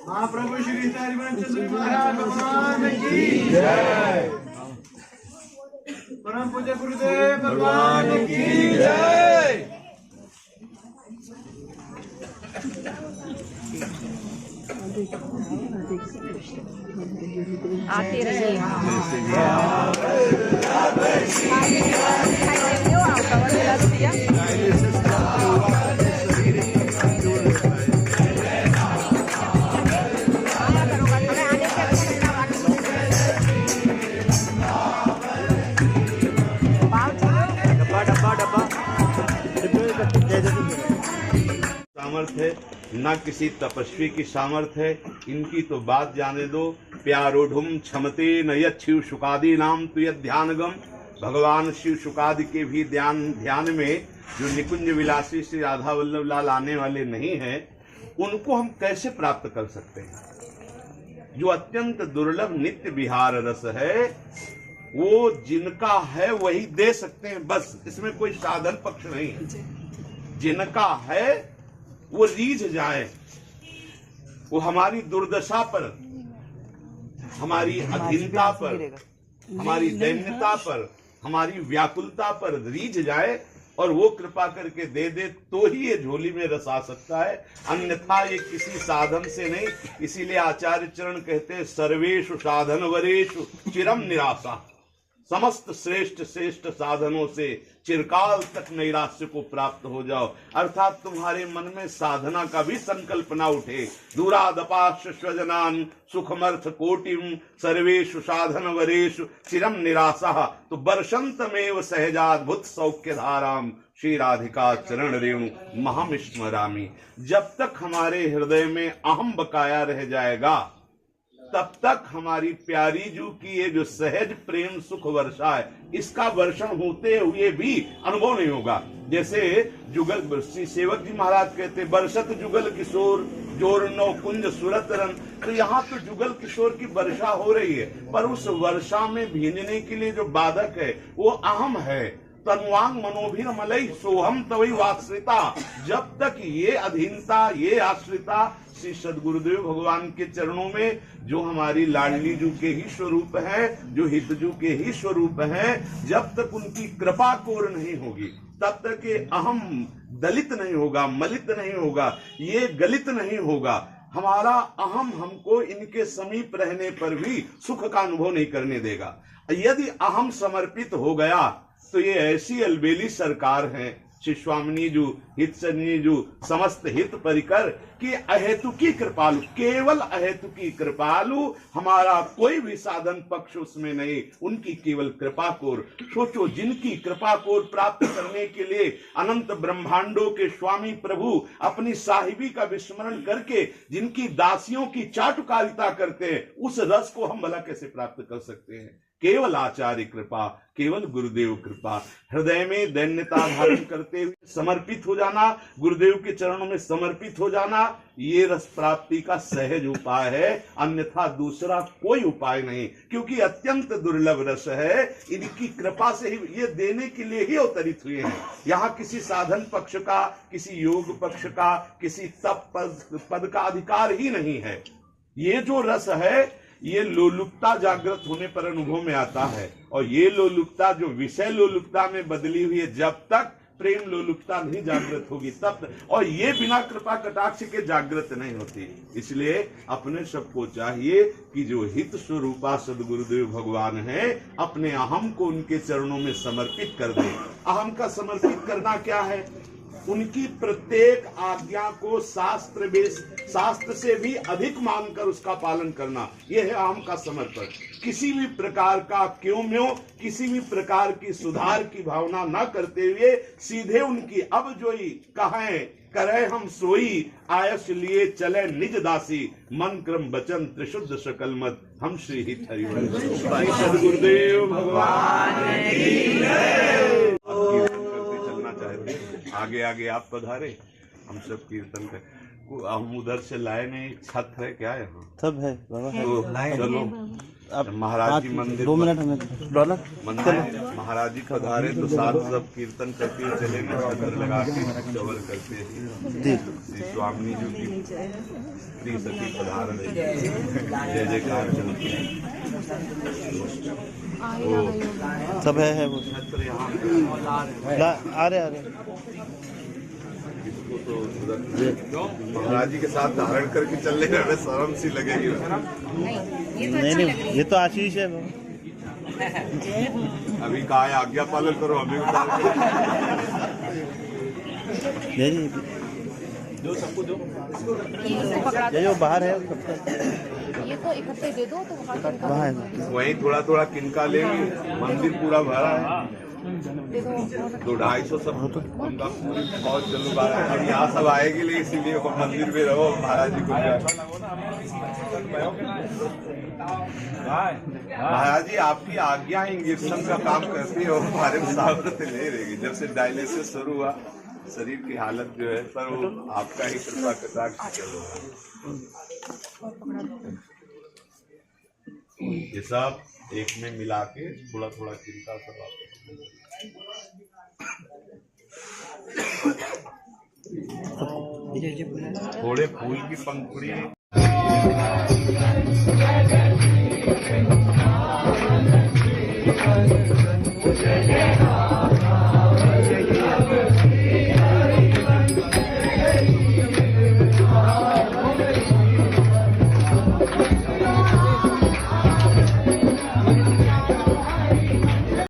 महाप्रभु श्री हरिवंश महाराज भगवान की जय। परम पूज्य गुरुदेव भगवान की जय। आते रहिए। सामर्थ्य है न किसी तपस्वी की सामर्थ्य है। इनकी तो बात जाने दो। प्यारोढ़ुम क्षमते न यच्छिव शुकादि नाम तु ध्यानगम। भगवान शिव शुकादि के भी ध्यान में जो निकुंज विलासी श्री राधा वल्लभ लाल आने वाले नहीं हैं, उनको हम कैसे प्राप्त कर सकते हैं? जो अत्यंत दुर्लभ नित्य विहार रस है, वो जिनका है वही दे सकते हैं। बस इसमें कोई साधन पक्ष नहीं है। जिनका है वो रीझ जाए, वो हमारी दुर्दशा पर, हमारी अधीनता पर, हमारी दैन्यता पर, हमारी व्याकुलता पर रीझ जाए और वो कृपा करके दे दे, तो ही ये झोली में रस आ सकता है। अन्यथा ये किसी साधन से नहीं। इसीलिए आचार्य चरण कहते हैं, सर्वेषु साधन वरेषु चिरम निराशा। समस्त श्रेष्ठ श्रेष्ठ साधनों से चिरकाल तक नैराश्य को प्राप्त हो जाओ। अर्थात तुम्हारे मन में साधना का भी संकल्प ना उठे। दूरादपाश्च स्वजनान सुखमर्थ कोटिम सर्वेषु साधन वरेषु चिरम निराशा। तो वर्षंतमेव सहजाद्भुत सौख्य धाराम श्री राधिका चरण रेणु महामिस्मरामी। जब तक हमारे हृदय में अहम बकाया रह जाएगा, तब तक हमारी प्यारी जू की ये जो सहज प्रेम सुख वर्षा है, इसका वर्षण होते हुए भी अनुभव नहीं होगा। जैसे जुगल श्री सेवक जी महाराज कहते, बरसत जुगल किशोर जोर नौ कुंज सुरत रन। तो यहाँ तो जुगल किशोर की वर्षा हो रही है, पर उस वर्षा में भींजने के लिए जो बाधक है वो अहम है। तन्वांग मनोभीर मलई सोहम तवई वाश्रिता। जब तक ये अधीनता, ये आश्रिता श्री सदगुरुदेव भगवान के चरणों में, जो हमारी लाडली जू के ही स्वरूप है, जो हितजू के ही स्वरूप है, जब तक उनकी कृपा कोर नहीं होगी, तब तक ये अहम दलित नहीं होगा, मलित नहीं होगा, ये गलित नहीं होगा। हमारा अहम हमको इनके समीप रहने पर भी सुख का अनुभव नहीं करने देगा। यदि अहम समर्पित हो गया तो ये ऐसी अलबेली सरकार है, शिष्वामिनी जू, हितसनी जू, समस्त हित परिकर कि अहेतुकी कृपालु, केवल अहेतुकी कृपालु, हमारा कोई भी साधन पक्ष उसमें नहीं, उनकी केवल कृपा कोर। सोचो, जिनकी कृपा कोर प्राप्त करने के लिए अनंत ब्रह्मांडों के स्वामी प्रभु अपनी साहिबी का विस्मरण करके जिनकी दासियों की चाटुकारिता करते हैं, उस रस को हम भला कैसे प्राप्त कर सकते हैं? केवल आचार्य कृपा, केवल गुरुदेव कृपा। हृदय में दैन्यता धारण करते हुए समर्पित हो जाना, गुरुदेव के चरणों में समर्पित हो जाना, ये रस प्राप्ति का सहज उपाय है। अन्यथा दूसरा कोई उपाय नहीं, क्योंकि अत्यंत दुर्लभ रस है। इनकी कृपा से ही ये देने के लिए ही अवतरित हुए हैं। यहाँ किसी साधन पक्ष का, किसी योग पक्ष का, किसी तप पद का अधिकार ही नहीं है। ये जो रस है, ये लोलुपता जागृत होने पर अनुभव में आता है, और ये लोलुपता जो विषय लोलुपता में बदली हुई है, जब तक प्रेम लोलुपता नहीं जागृत होगी तब तक, और ये बिना कृपा कटाक्ष के जागृत नहीं होती। इसलिए अपने सबको चाहिए कि जो हित स्वरूपा सदगुरुदेव भगवान है, अपने अहम को उनके चरणों में समर्पित कर दे। अहम का समर्पित करना क्या है? उनकी प्रत्येक आज्ञा को शास्त्र से भी अधिक मानकर उसका पालन करना, यह है अहम का समर्पण। किसी भी प्रकार का क्यों किसी भी प्रकार की सुधार की भावना न करते हुए सीधे उनकी अब जो ही कहें करे हम सोई, आयस लिए चले निज दासी, मन क्रम वचन त्रिशुद्ध सकल मत, हम श्री हित हरिवंश। सदगुरुदेव भगवान की जय। कीर्तन करते चलना चाहते हैं, आगे आगे आप पधारे, हम सब कीर्तन कर। हम उधर से लाए नहीं, छत है क्या यहाँ? सब है बाबा, तो चलो आप महाराज जी मंदिर 2 मिनट हमें डॉलर मंदिर महाराज जी पधारे तो साथ सब कीर्तन करते हुए चलेंगे, छत्र लगा के चवल करते हैं। श्री स्वामी जी की श्री सती पधार रहे, जय जयकार चलती है। सब है वो छत्र यहाँ आ रहे इसको तो महाराज जी के साथ धारण करके चलने में हमें शर्म सी लगेगी। नहीं, ये तो आशीष है बाबा। अभी कहा है आज्ञा पालन करो, अभी उतार नहीं जो सबको जो ये जो बाहर है सबका ये तो इकट्ठे दे दो तो वहाँ है। वहीं थोड़ा थोड़ा किनका लेंगे, मंदिर पूरा भरा है। 200-250 सब उनका पूरी फौज चलो अब यहाँ सब आएगी, लेकिन इसीलिए मंदिर में रहो महाराज जी को। महाराज जी आपकी आज्ञा इंजेक्शन का काम करती है और हमारे सामर्थ्य नहीं रहेगी। जब से डायलिसिस शुरू हुआ शरीर की हालत जो है, पर वो आपका ही कृपा कटाक्ष ये सब एक में मिला के थोड़ा थोड़ा चिंता सब आप थोड़े फूल की पंखुड़ी जय